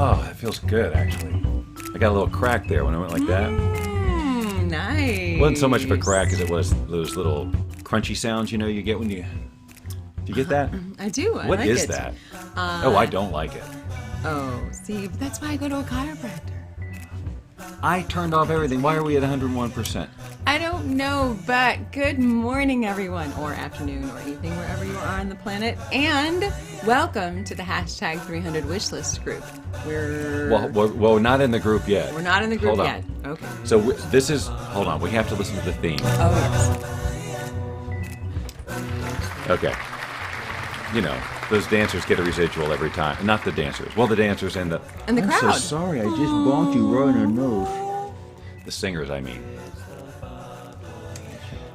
Oh, that feels good, actually. I got a little crack there when I went like that. Nice. It wasn't so much of a crack as it was those little crunchy sounds, you get when you... Do you get that? I do. What like is it. that? Oh, I don't like it. Oh, see, that's why I go to a chiropractor. I turned off everything. Why are we at 101%? I don't know, but good morning, everyone, or afternoon, or evening, wherever you are on the planet, and welcome to the hashtag 300 Wishlist group. Well, not in the group yet. We're not in the group Hold on. yet. Okay. So this is... Hold on. We have to listen to the theme. Oh, yes. Okay. Those dancers get a residual every time. Not the dancers. Well, the dancers and the... And the crowd. I'm so sorry. I just bonked you right in the nose. The singers, I mean.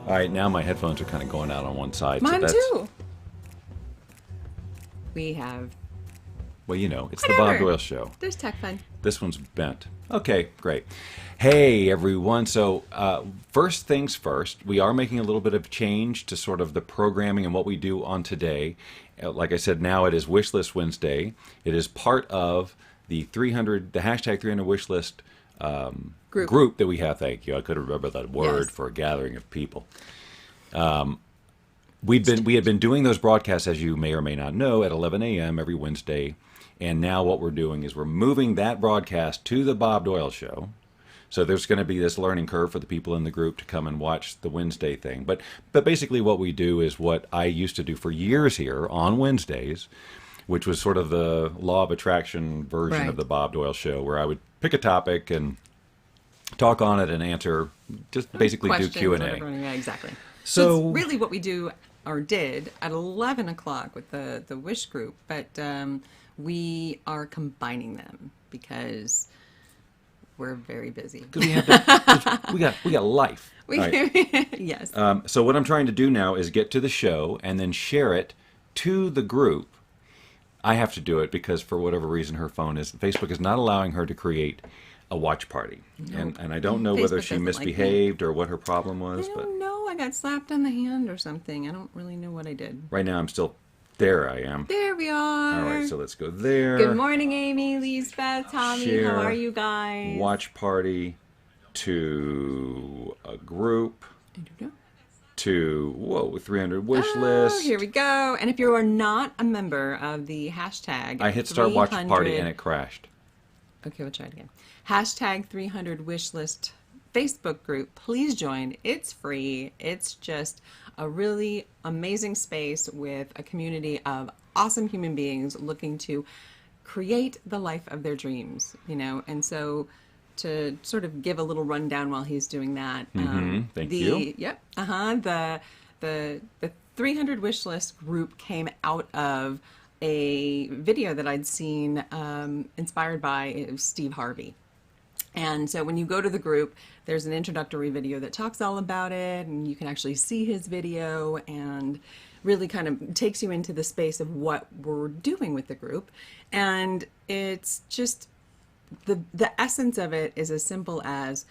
All right, now my headphones are kind of going out on one side. Mine so too. We have... Well, it's Whatever. the Bob Doyle Show. There's tech fun. This one's bent. Okay, great. Hey, everyone. So, first things first, we are making a little bit of change to sort of the programming and what we do on today. Like I said, now it is Wishlist Wednesday. It is part of the hashtag 300 Wishlist group that we have. Thank you. I couldn't remember that word for a gathering of people. We had been doing those broadcasts, as you may or may not know, at 11 a.m. every Wednesday. And now what we're doing is we're moving that broadcast to the Bob Doyle Show. So there's going to be this learning curve for the people in the group to come and watch the Wednesday thing. But basically what we do is what I used to do for years here on Wednesdays, which was sort of the law of attraction version of the Bob Doyle Show, where I would pick a topic and talk on it and answer, just basically Questions, do Q&A. whatever. Yeah, exactly. So it's really what we do or did at 11 o'clock with the Wish group, but we are combining them because we're very busy. We got life. Yes. So what I'm trying to do now is get to the show and then share it to the group. I have to do it because for whatever reason Facebook is not allowing her to create a watch party. Nope. And I don't know whether she misbehaved or what her problem was. I don't know. I got slapped on the hand or something. I don't really know what I did. Right now I'm still... There I am. There we are. All right, so let's go there. Good morning, Amy, Lisbeth, Tommy. Share How are you guys? Watch party to a group to 300 wish list. Here we go. And if you are not a member of the hashtag, I hit start watch party and it crashed. Okay, we'll try it again. Hashtag 300 wishlist Facebook group. Please join. It's free. It's just a really amazing space with a community of awesome human beings looking to create the life of their dreams, and so to sort of give a little rundown while he's doing that. Thank you. Yep. The 300 Wishlist group came out of a video that I'd seen inspired by Steve Harvey. And so when you go to the group, there's an introductory video that talks all about it, and you can actually see his video and really kind of takes you into the space of what we're doing with the group. And it's just, the essence of it is as simple as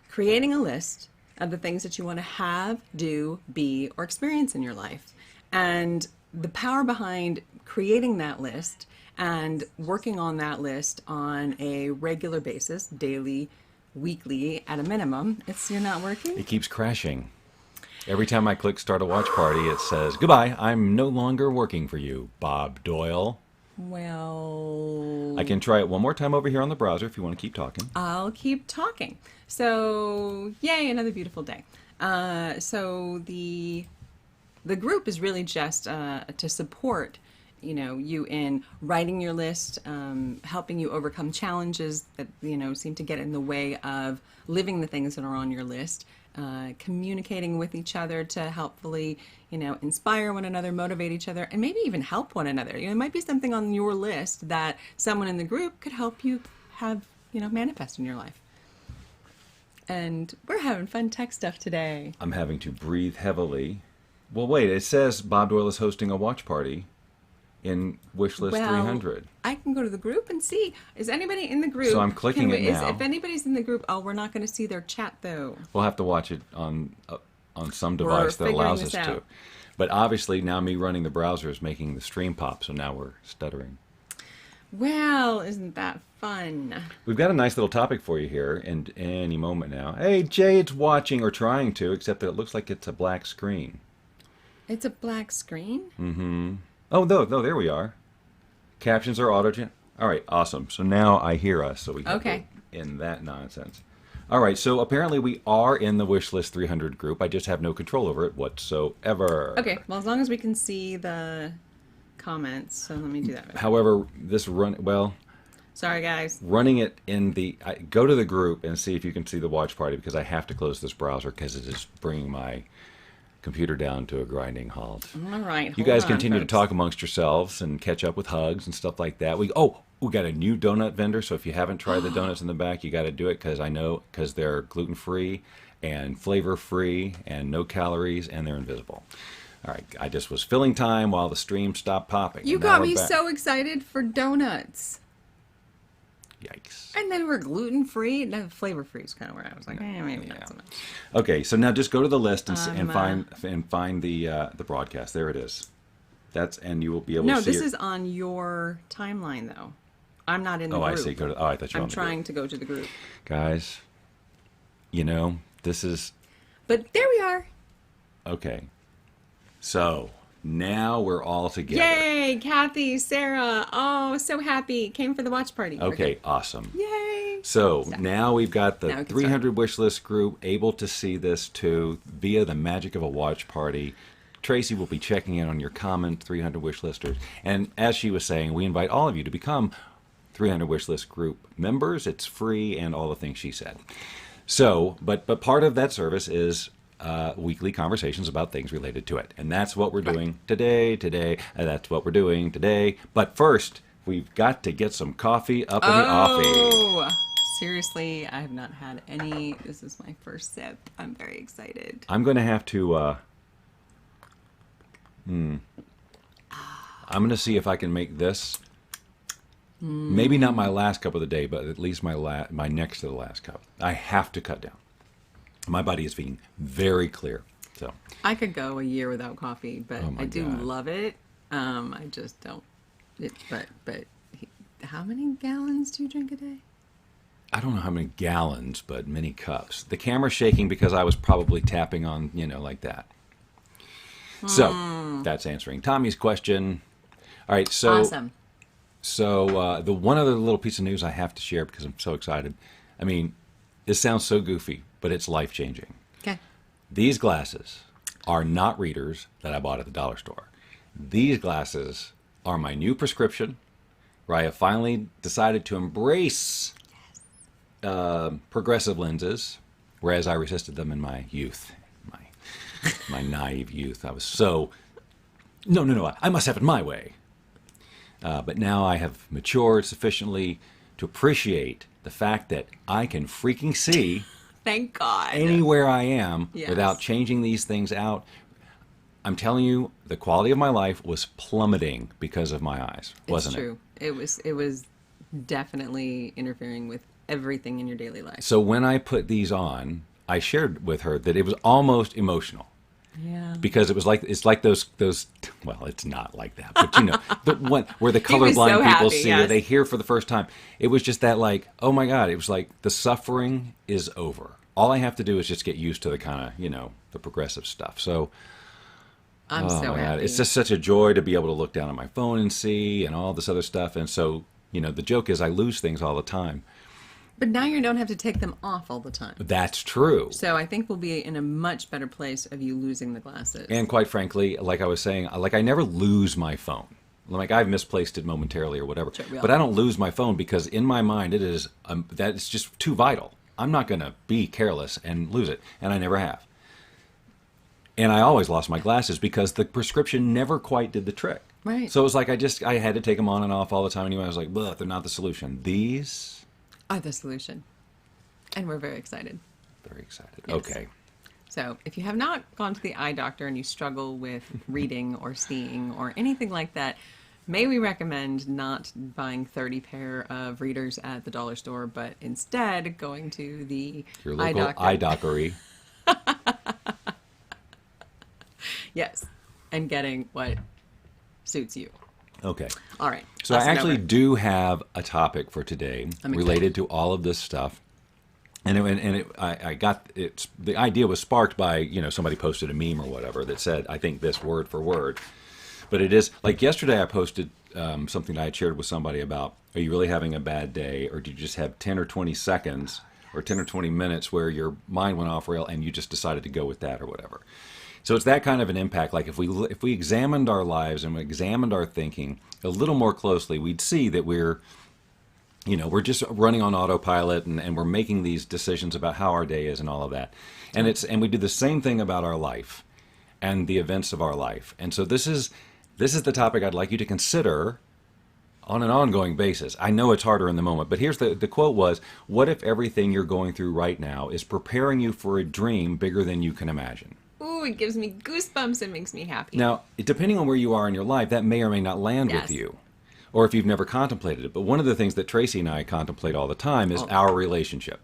creating a list of the things that you want to have, do, be, or experience in your life. And the power behind creating that list and working on that list on a regular basis, daily, weekly, at a minimum. You're not working? It keeps crashing. Every time I click start a watch party, it says, goodbye, I'm no longer working for you, Bob Doyle. Well... I can try it one more time over here on the browser if you want to keep talking. I'll keep talking. So, yay, another beautiful day. So the group is really just to support you in writing your list, helping you overcome challenges that, seem to get in the way of living the things that are on your list, communicating with each other to helpfully, inspire one another, motivate each other, and maybe even help one another. It might be something on your list that someone in the group could help you have, manifest in your life. And we're having fun tech stuff today. I'm having to breathe heavily. Well, wait, it says Bob Doyle is hosting a watch party in Wishlist 300. I can go to the group and see. Is anybody in the group? So I'm clicking it now. If anybody's in the group, we're not going to see their chat, though. We'll have to watch it on some device that allows us to. But obviously now me running the browser is making the stream pop, so now we're stuttering. Well, isn't that fun? We've got a nice little topic for you here in any moment now. Hey, Jay, it's watching or trying to, except that it looks like it's a black screen. It's a black screen? Oh, no, there we are. Captions are auto-gen. All right, awesome. So now I hear us, so we can Okay. go in that nonsense. All right, so apparently we are in the Wishlist 300 group. I just have no control over it whatsoever. Okay, well, as long as we can see the comments, so let me do that. However, Sorry, guys. running it in go to the group and see if you can see the watch party, because I have to close this browser because it is bringing my computer down to a grinding halt. All right. You guys continue to talk amongst yourselves and catch up with hugs and stuff like that. We got a new donut vendor, so if you haven't tried the donuts in the back, you got to do it, because they're gluten-free and flavor-free and no calories, and they're invisible. All right, I just was filling time while the stream stopped popping. You and now got we're me back. so excited for donuts. Yikes. And then we're gluten-free. No, flavor-free is kind of where I was like, maybe not so much. Okay, so now just go to the list and find the broadcast. There it is. And you will be able to see. No, this is on your timeline, though. I'm not in the group. I see. I thought you were on I'm the trying group. to go to the group. Guys, this is But there we are. okay. So now we're all together. Yay! Kathy, Sarah. Oh, so happy. Came for the watch party. Okay, awesome. Yay! So now we've got Now the we can 300 wish list group able to see this too via the magic of a watch party. Tracy will be checking in on your comment, 300 wish listers. And as she was saying, we invite all of you to become 300 wish list group members. It's free and all the things she said. So, but part of that service is weekly conversations about things related to it. And that's what we're doing today. And that's what we're doing today. But first, we've got to get some coffee up in the offie. Oh, seriously, I have not had any. This is my first sip. I'm very excited. I'm going to have to... I'm going to see if I can make this... Maybe not my last cup of the day, but at least my next to the last cup. I have to cut down. My body is being very clear. So I could go a year without coffee, but Oh my I do God. love it. I just don't. But how many gallons do you drink a day? I don't know how many gallons, but many cups. The camera's shaking because I was probably tapping on, like that. So that's answering Tommy's question. All right, so Awesome. So the one other little piece of news I have to share because I'm so excited. I mean, this sounds so goofy, but it's life-changing. Okay. These glasses are not readers that I bought at the dollar store. These glasses are my new prescription, where I have finally decided to embrace progressive lenses, whereas I resisted them in my youth, my naive youth. I was so, no, I must have it my way. But now I have matured sufficiently to appreciate the fact that I can freaking see Thank God. anywhere I am Yes. without changing these things out. I'm telling you, the quality of my life was plummeting because of my eyes, wasn't It's true. It was definitely interfering with everything in your daily life. it? So when I put these on, I shared with her that it was almost emotional. Yeah. Because it's like those well, it's not like that, but the one where the was so colorblind people happy, see yes. it, they hear for the first time. It was just that like, oh my God, it was like the suffering is over. All I have to do is just get used to the kind of, the progressive stuff. So I'm so my God, happy. it's just such a joy to be able to look down at my phone and see and all this other stuff. And so, the joke is I lose things all the time. But now you don't have to take them off all the time. That's true. So I think we'll be in a much better place of you losing the glasses. And quite frankly, like I was saying, like I never lose my phone. Like I've misplaced it momentarily or whatever, Sure, we all but I don't lose my phone because in my mind it is that it's just too vital. I'm not going to be careless and lose it, and I never have. And I always lost my glasses because the prescription never quite did the trick. Right. So it was like I had to take them on and off all the time anyway. I was like, "Bleh, they're not the solution." These, are the solution. And we're very excited. very excited. Yes. Okay. So if you have not gone to the eye doctor and you struggle with reading or seeing or anything like that, may we recommend not buying 30 pair of readers at the dollar store, but instead going to the Your eye local doctor. eye dockery. Yes. And getting what suits you. Okay. All right. So I Lesson actually over. do have a topic for today I'm related to all of this stuff. I got it. The idea was sparked by, somebody posted a meme or whatever that said, I think this word for word. But it is, like yesterday I posted something I had shared with somebody about, are you really having a bad day, or do you just have 10 or 20 seconds or 10 or 20 minutes where your mind went off rail and you just decided to go with that or whatever. So it's that kind of an impact. Like if we examined our lives and we examined our thinking a little more closely, we'd see that we're just running on autopilot and we're making these decisions about how our day is and all of that. And we do the same thing about our life and the events of our life. And so this is the topic I'd like you to consider on an ongoing basis. I know it's harder in the moment, but here's the quote was, what if everything you're going through right now is preparing you for a dream bigger than you can imagine? Ooh, it gives me goosebumps. It makes me happy. Now, depending on where you are in your life, that may or may not land Yes. with you, or if you've never contemplated it. But one of the things that Tracy and I contemplate all the time is our relationship.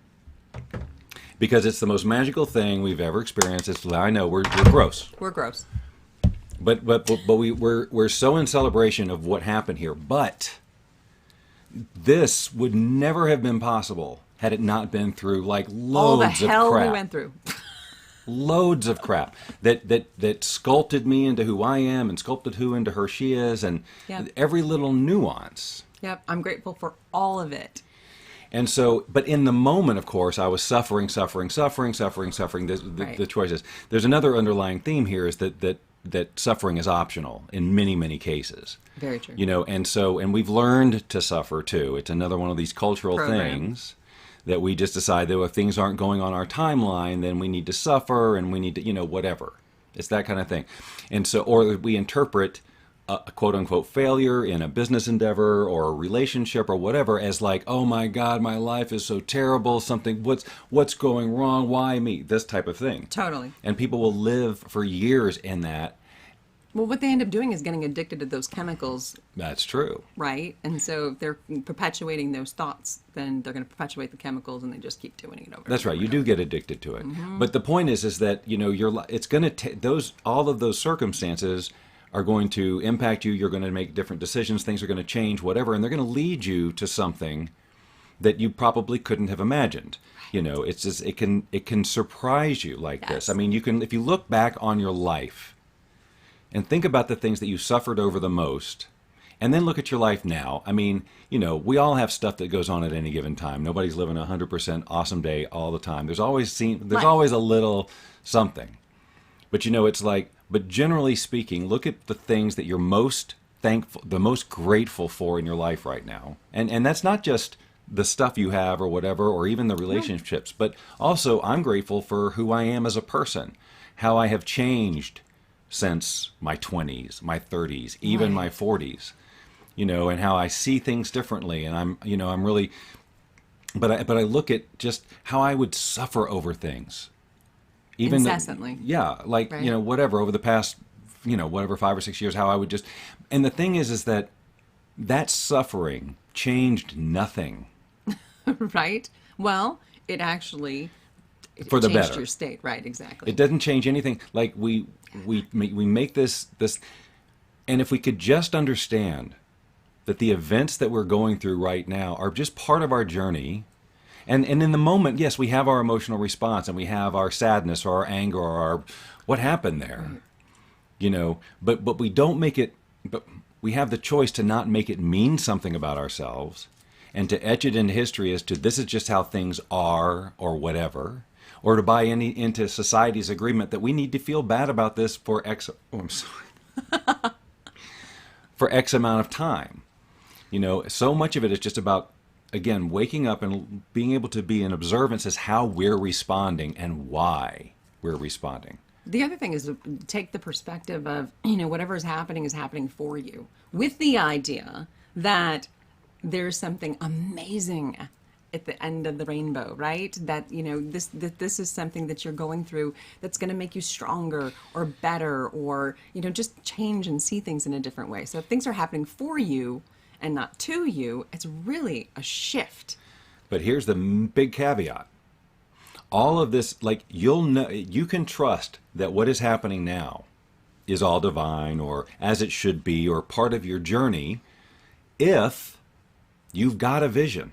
Because it's the most magical thing we've ever experienced. I know we're gross. We're gross. But we're so in celebration of what happened here. But this would never have been possible had it not been through like All the loads of hell crap. we went through. Loads of crap that sculpted me into who I am and sculpted who into her she is, and Yep. every little nuance. Yep, I'm grateful for all of it. And so, but in the moment, of course, I was suffering. Right. The choices. There's another underlying theme here is that suffering is optional in many, many cases. Very true. And we've learned to suffer too. It's another one of these cultural Program. things that we just decide that if things aren't going on our timeline, then we need to suffer and we need to, whatever. It's that kind of thing. And so, or we interpret a quote unquote failure in a business endeavor or a relationship or whatever as like, oh my God, my life is so terrible. What's going wrong? Why me? This type of thing. Totally. And people will live for years in that. Well, what they end up doing is getting addicted to those chemicals, That's true. right? And so if they're perpetuating those thoughts, then they're going to perpetuate the chemicals, and they just keep doing it over. That's and right. over You and do over. get addicted to it. But the point is that it's going to all of those circumstances are going to impact you. You're going to make different decisions. Things are going to change, whatever, and they're going to lead you to something that you probably couldn't have imagined. It's just it can surprise you like this. Yes. I mean, you can if you look back on your life and think about the things that you suffered over the most. And then look at your life now. I mean, we all have stuff that goes on at any given time. Nobody's living a 100% awesome day all the time. There's always a little something. But it's like, but generally speaking, look at the things that you're most thankful, the most grateful for in your life right now. And that's not just the stuff you have or whatever, or even the relationships, but also I'm grateful for who I am as a person, how I have changed since my 20s, my 30s, even my 40s, and how I see things differently. And I'm really, but I look at just how I would suffer over things. Even Incessantly. Like, Right. Whatever, over the past, whatever, 5 or 6 years, how I would just, and the thing is that suffering changed nothing. Right? Well, it actually For the changed better. your state. Right, exactly. It doesn't change anything. Like we make this, and if we could just understand that the events that we're going through right now are just part of our journey, and in the moment, yes, we have our emotional response and we have our sadness or our anger or our what happened there, but we don't make it. But we have the choice to not make it mean something about ourselves, and to etch it into history as to this is just how things are or whatever. Or to buy into society's agreement that we need to feel bad about this for X. Oh, I'm sorry. For X amount of time, so much of it is just about, again, waking up and being able to be in observance as how we're responding and why we're responding. The other thing is to take the perspective of, whatever is happening for you, with the idea that there's something amazing at the end of the rainbow, right? That, this is something that you're going through that's going to make you stronger or better, or, just change and see things in a different way. So if things are happening for you and not to you, it's really a shift. But here's the big caveat. All of this, like, you can trust that what is happening now is all divine or as it should be or part of your journey. if you've got a vision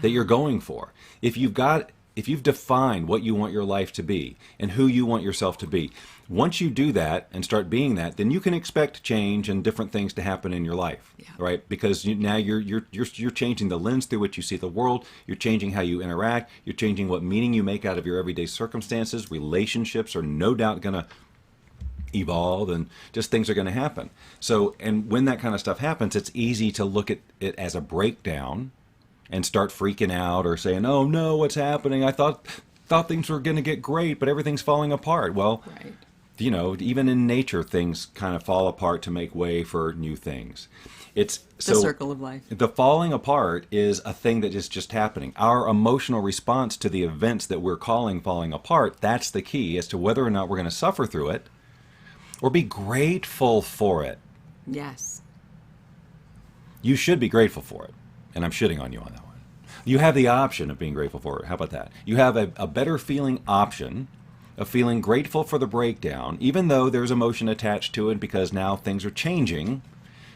that you're going for. If you've defined what you want your life to be and who you want yourself to be, once you do that and start being that, then you can expect change and different things to happen in your life, right? Because now you're changing the lens through which you see the world. You're changing how you interact. You're changing what meaning you make out of your everyday circumstances. Relationships are no doubt going to evolve, and just things are going to happen. So, and when that kind of stuff happens, it's easy to look at it as a breakdown and start freaking out or saying, "Oh no, what's happening? I thought things were going to get great, but everything's falling apart." Well, Right. you know, even in nature, things kind of fall apart to make way for new things. It's The circle of life. The falling apart is a thing that is just happening. Our emotional response to the events that we're calling falling apart, that's the key as to whether or not we're going to suffer through it or be grateful for it. Yes. You should be grateful for it. And I'm shitting on you on that one. You have the option of being grateful for it. How about that? You have a better feeling option of feeling grateful for the breakdown, even though there's emotion attached to it because now things are changing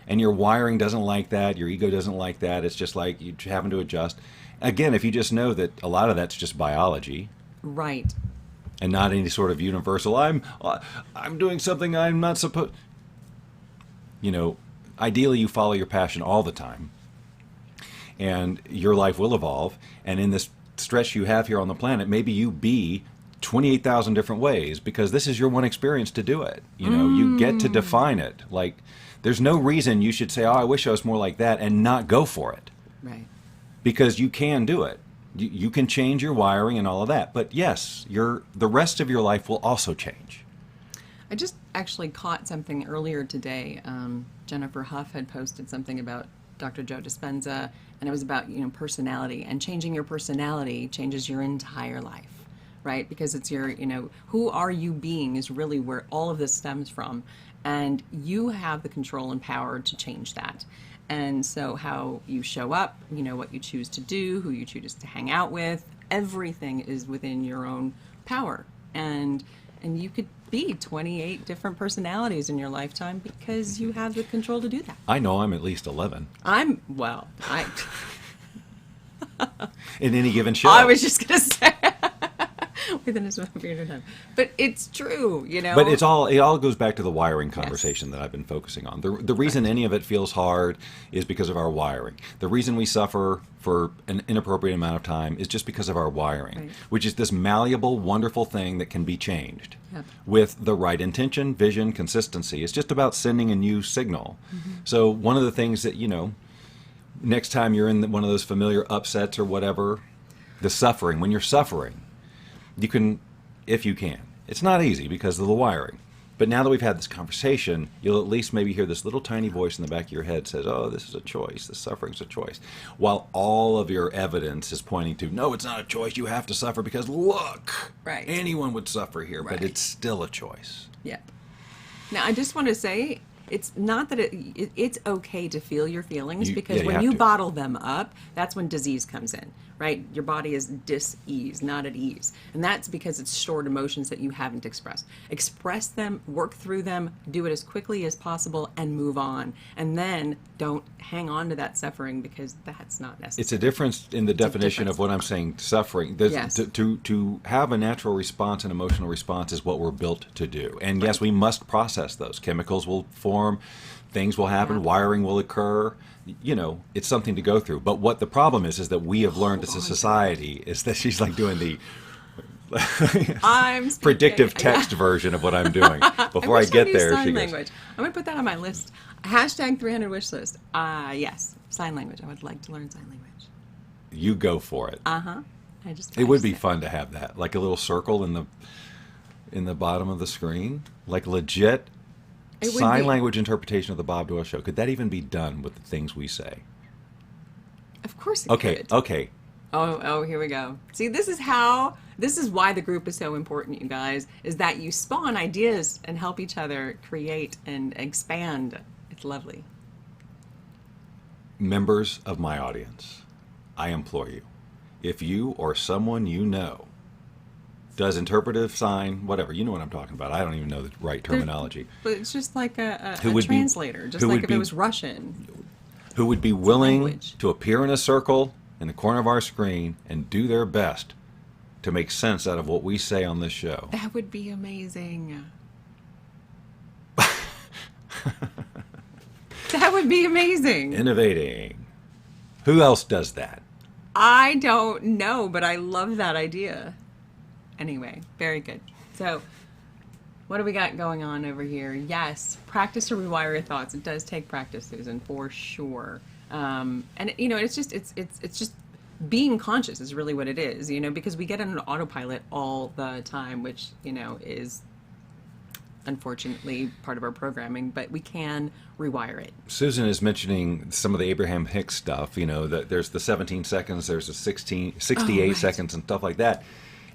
and your wiring doesn't like that, your ego doesn't like that. It's just like you're having to adjust. Again, if you just know that a lot of that's just biology. Right. And not any sort of universal, I'm doing something I'm not supposed. You know, ideally you follow your passion all the time. And your life will evolve. And in this stretch you have here on the planet, maybe you be 28,000 different ways because this is your one experience to do it. You know, you get to define it. Like, there's no reason you should say, "Oh, I wish I was more like that," and not go for it. Right. Because you can do it. You can change your wiring and all of that. But yes, the rest of your life will also change. I just actually caught something earlier today. Jennifer Huff had posted something about Dr. Joe Dispenza, and it was about, personality, and changing your personality changes your entire life, right? Because it's your, who are you being is really where all of this stems from, and you have the control and power to change that. And so how you show up, what you choose to do, who you choose to hang out with, everything is within your own power. And you could be 28 different personalities in your lifetime because you have the control to do that. I know I'm at least 11 in any given show. I was just going to say within a small period of time. But it's true, But it all goes back to the wiring conversation that I've been focusing on. The reason any of it feels hard is because of our wiring. The reason we suffer for an inappropriate amount of time is just because of our wiring, which is this malleable, wonderful thing that can be changed with the right intention, vision, consistency. It's just about sending a new signal. So one of the things that, next time you're in one of those familiar upsets or whatever, the suffering, when you're suffering, you can, if you can. It's not easy because of the wiring. But now that we've had this conversation, you'll at least maybe hear this little tiny voice in the back of your head says, "Oh, this is a choice. This suffering's a choice." While all of your evidence is pointing to, "No, it's not a choice. You have to suffer because look, anyone would suffer here, but it's still a choice." Yep. Now, I just want to say, it's not that it's okay to feel your feelings, because when you bottle them up, that's when disease comes in, right? Your body is dis-ease, not at ease. And that's because it's stored emotions that you haven't expressed. Express them, work through them, do it as quickly as possible, and move on. And then don't hang on to that suffering, because that's not necessary. It's a difference in the definition of what I'm saying, suffering. To have a natural response, an emotional response, is what we're built to do. And yes, we must process those. Chemicals will form, things will happen, wiring will occur. It's something to go through. But what the problem is that we have learned as a society is that she's like doing the predictive text version of what I'm doing. Before I get there, she goes, language. I'm going to put that on my list. Hashtag 300 wish list. Yes, sign language. I would like to learn sign language. You go for it. It would be fun to have that, like a little circle in the bottom of the screen, like legit sign language interpretation of the Bob Doyle Show. Could that even be done with the things we say? Of course it could. Okay. Oh, here we go. See, this is why the group is so important, you guys, is that you spawn ideas and help each other create and expand. It's lovely. Members of my audience, I implore you, if you or someone you know does interpretive sign, whatever, you know what I'm talking about. I don't even know the right terminology. But it's just like a translator, just like if it was Russian. who would be willing language. to appear in a circle in the corner of our screen and do their best to make sense out of what we say on this show. That would be amazing. That would be amazing. Innovating. Who else does that? I don't know, but I love that idea. Anyway, very good. So, what do we got going on over here? Yes, practice to rewire your thoughts. It does take practice, Susan, for sure. And you know, it's just being conscious is really what it is. You know, because we get on an autopilot all the time, which you know is unfortunately part of our programming, but we can rewire it. Susan is mentioning some of the Abraham Hicks stuff, you know, that there's the 17 seconds, there's the 68 seconds and stuff like that.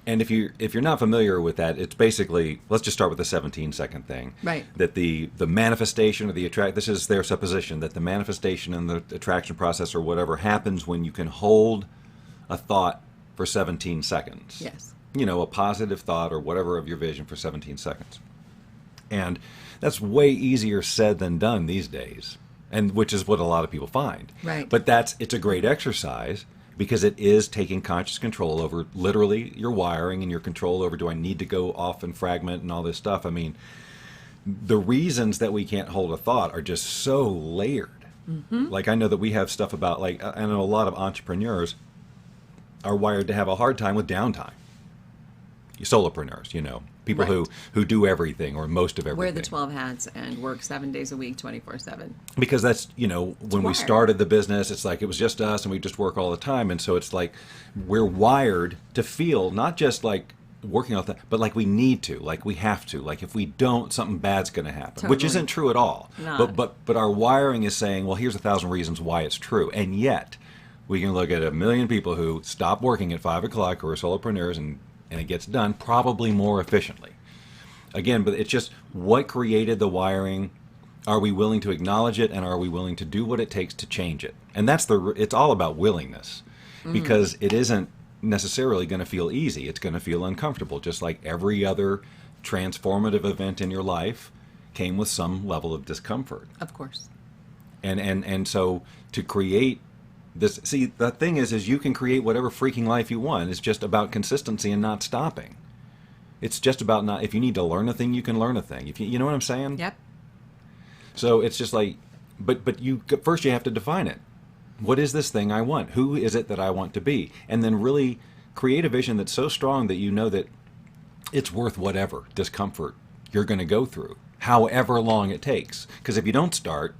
And if you're not familiar with that, it's basically, let's just start with the 17-second thing. Right. That the manifestation or this is their supposition, that the manifestation and the attraction process or whatever happens when you can hold a thought for 17 seconds. Yes. You know, a positive thought or whatever of your vision for 17 seconds. And that's way easier said than done these days, and which is what a lot of people find. Right. But it's a great exercise because it is taking conscious control over literally your wiring and your control over, do I need to go off and fragment and all this stuff? I mean, the reasons that we can't hold a thought are just so layered. Mm-hmm. Like I know that we have stuff about, like, I know a lot of entrepreneurs are wired to have a hard time with downtime. Solopreneurs, you know, people Right. who do everything or most of everything. Wear the 12 hats and work 7 days a week, 24/7. Because that's, you know, when we wired. started the business, it's like it was just us and we just work all the time. And so it's like we're wired to feel not just like working on that, but like we need to, like we have to, like if we don't, something bad's going to happen, which Totally. isn't true at all. Not. But our wiring is saying, well, here's 1,000 reasons why it's true. And yet we can look at 1 million people who stop working at 5 o'clock who are solopreneurs and it gets done probably more efficiently. Again, but it's just what created the wiring. Are we willing to acknowledge it, and are we willing to do what it takes to change it? And it's all about willingness, because it isn't necessarily going to feel easy. It's going to feel uncomfortable, just like every other transformative event in your life came with some level of discomfort. Of course. And so to create this, see, the thing is you can create whatever freaking life you want. It's just about consistency and not stopping. It's just about not, if you need to learn a thing, you can learn a thing. If you know what I'm saying? Yep. So it's just like, but first you have to define it. What is this thing I want? Who is it that I want to be? And then really create a vision that's so strong that you know that it's worth whatever discomfort you're going to go through, however long it takes. Because if you don't start,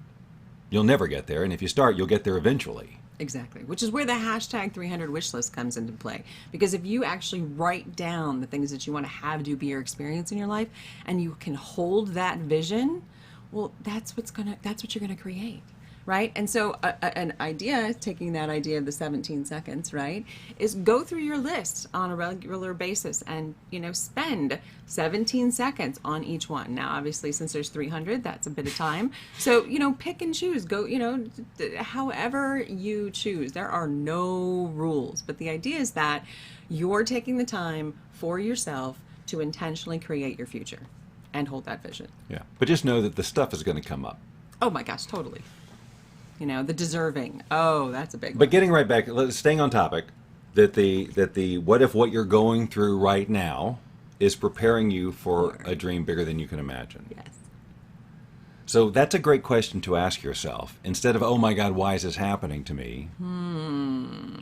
you'll never get there. And if you start, you'll get there eventually. Exactly, which is where the hashtag 300 wishlist comes into play. Because if you actually write down the things that you want to have do be your experience in your life, and you can hold that vision, well, that's what you're gonna create, right? And so an idea, taking that idea of the 17 seconds, right, is go through your list on a regular basis and, you know, spend 17 seconds on each one. Now, obviously, since there's 300, that's a bit of time. So, you know, pick and choose. Go, you know, however you choose. There are no rules. But the idea is that you're taking the time for yourself to intentionally create your future and hold that vision. Yeah. But just know that the stuff is going to come up. Oh my gosh, totally. You know, the deserving. Oh, that's a big one. But getting right back, staying on topic, that the what if what you're going through right now is preparing you for a dream bigger than you can imagine. Yes. So that's a great question to ask yourself. Instead of, oh my God, why is this happening to me?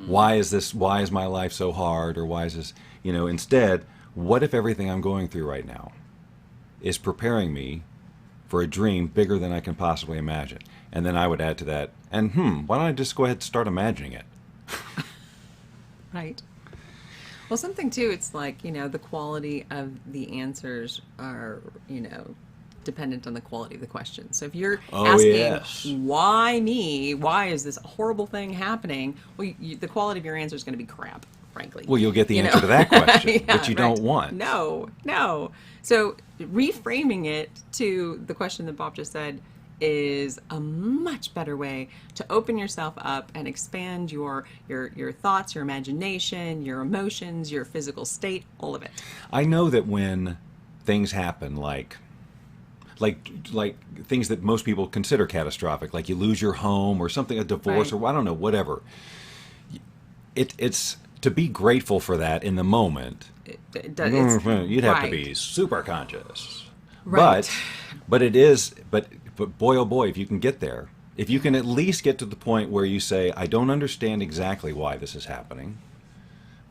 Why is my life so hard? Or why is this, you know, instead, what if everything I'm going through right now is preparing me for a dream bigger than I can possibly imagine? And then I would add to that, and why don't I just go ahead and start imagining it? Right. Well, something too, it's like, you know, the quality of the answers are, you know, dependent on the quality of the question. So if you're asking, why me? Why is this horrible thing happening? Well, the quality of your answer is going to be crap, frankly. Well, you'll get the answer to that question, Yeah, which you don't want. No. So reframing it to the question that Bob just said is a much better way to open yourself up and expand your thoughts, your imagination, your emotions, your physical state, all of it. I know that when things happen, like like things that most people consider catastrophic, like you lose your home or something, a divorce, Right. or I don't know, whatever. It's to be grateful for that in the moment. You'd have to right. be super conscious. Right. But it is, but boy, oh boy, if you can get there, if you can at least get to the point where you say, I don't understand exactly why this is happening,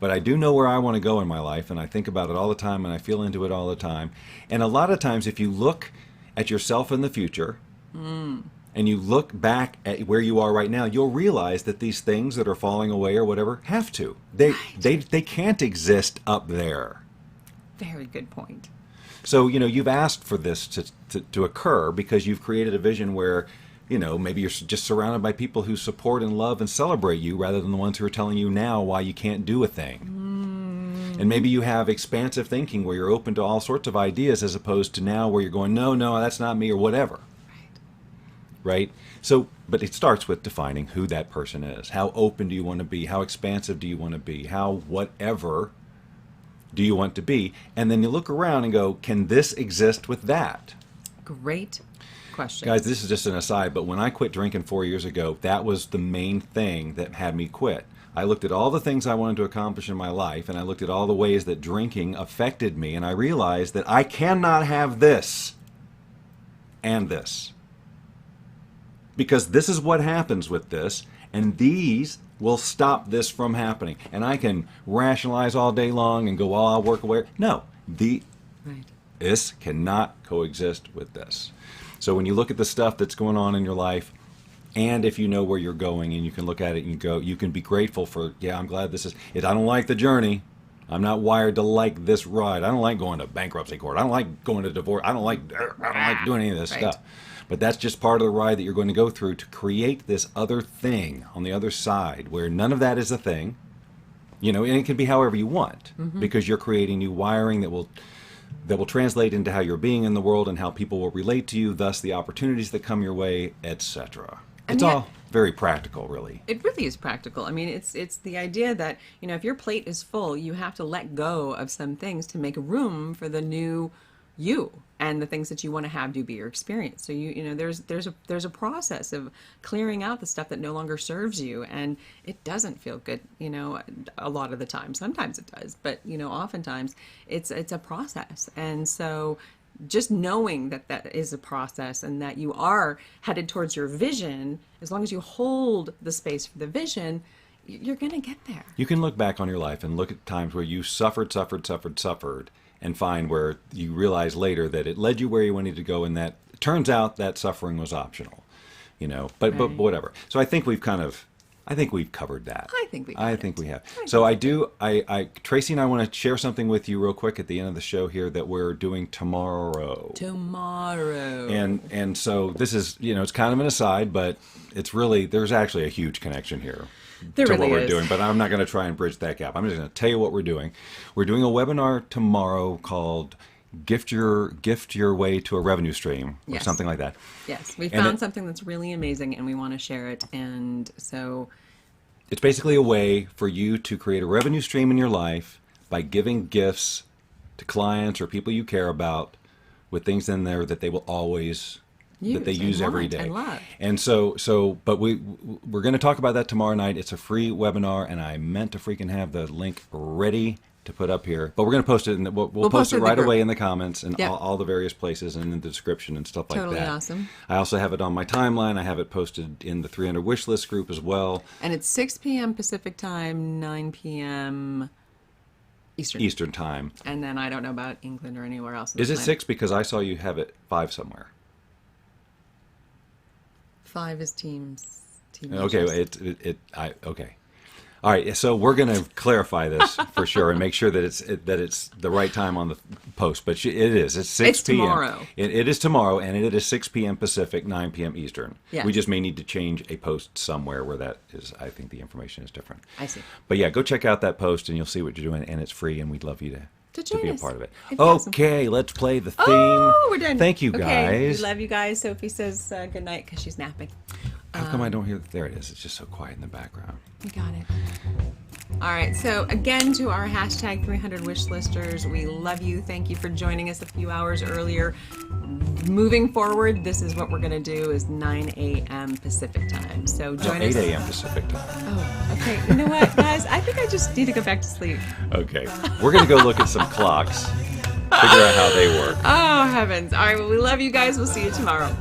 but I do know where I want to go in my life, and I think about it all the time, and I feel into it all the time. And a lot of times, if you look at yourself in the future, and you look back at where you are right now, you'll realize that these things that are falling away or whatever have to. They can't exist up there. Very good point. So, you've asked for this to occur because you've created a vision where, maybe you're just surrounded by people who support and love and celebrate you rather than the ones who are telling you now why you can't do a thing. And maybe you have expansive thinking where you're open to all sorts of ideas as opposed to now where you're going, no, that's not me or whatever. Right? So, but it starts with defining who that person is. How open do you want to be? How expansive do you want to be? How whatever do you want to be? And then you look around and go, can this exist with that? Great question. Guys, this is just an aside, but when I quit drinking 4 years ago, that was the main thing that had me quit. I looked at all the things I wanted to accomplish in my life, and I looked at all the ways that drinking affected me, and I realized that I cannot have this and this. Because this is what happens with this, and these will stop this from happening. And I can rationalize all day long and go, I'll work away. No, Right. this cannot coexist with this. So when you look at the stuff that's going on in your life, and if you know where you're going and you can look at it and go, you can be grateful for, I'm glad this is it. I don't like the journey. I'm not wired to like this ride. I don't like going to bankruptcy court. I don't like going to divorce. I don't like doing any of this Right. stuff. But that's just part of the ride that you're going to go through to create this other thing on the other side where none of that is a thing. And it can be however you want because you're creating new wiring that will translate into how you're being in the world and how people will relate to you, thus the opportunities that come your way, etc. It's all very practical, really. It really is practical. I mean, it's the idea that, if your plate is full, you have to let go of some things to make room for the new you and the things that you want to have to be your experience. So there's a process of clearing out the stuff that no longer serves you, and it doesn't feel good, a lot of the time. Sometimes it does, but oftentimes it's a process. And so just knowing that is a process and that you are headed towards your vision, as long as you hold the space for the vision, you're going to get there. You can look back on your life and look at times where you suffered, and find where you realize later that it led you where you wanted to go, and that it turns out that suffering was optional, but Right. whatever. So I think we've covered that. I think we got I it. think we have. So Tracy and I want to share something with you real quick at the end of the show here that we're doing tomorrow. And so this is, it's kind of an aside, but it's really, there's actually a huge connection here. There to really what we're is. doing, but I'm not going to try and bridge that gap. I'm just going to tell you what we're doing. We're doing a webinar tomorrow called Gift Your Way to a Revenue Stream, or Yes. something like that. Yes, we And found something that's really amazing and we want to share it. And so It's basically a way for you to create a revenue stream in your life by giving gifts to clients or people you care about with things in there that they will always that they use every day. And love. And but we're going to talk about that tomorrow night. It's a free webinar, and I meant to freaking have the link ready to put up here, but we're going to post it, and we'll post it in the right group. away in the comments and Yep. all the various places and in the description and stuff like that. Totally awesome. I also have it on my timeline. I have it posted in the 300 Wishlist group as well. And it's 6 p.m. Pacific time, 9 p.m. Eastern. Time. And then I don't know about England or anywhere else. Is it 6? Because I saw you have it 5 somewhere. 5 is teams. Okay, okay. All right, so we're going to clarify this for sure and make sure that it's the right time on the post. But it is. It's 6 It's p.m. tomorrow. It is tomorrow, and it is 6 p.m. Pacific, 9 p.m. Eastern. Yes. We just may need to change a post somewhere where that is. I think the information is different. I see. But yeah, go check out that post, and you'll see what you're doing, and it's free, and we'd love you to join be a us. part of it. It'd be awesome. Okay, let's play the theme. Oh, we're done. Thank you, Okay, guys. we love you guys. Sophie says good night because she's napping. How come I don't hear? There it is. It's just so quiet in the background. We got it. All right. So again, to our hashtag 300 wishlisters, we love you. Thank you for joining us a few hours earlier. Moving forward, this is what we're going to do is 9 a.m. Pacific time. So join us. 8 a.m. Pacific time. Oh, okay. You know what, guys? I think I just need to go back to sleep. Okay. We're going to go look at some clocks, figure out how they work. Oh, heavens. All right. Well, we love you guys. We'll see you tomorrow.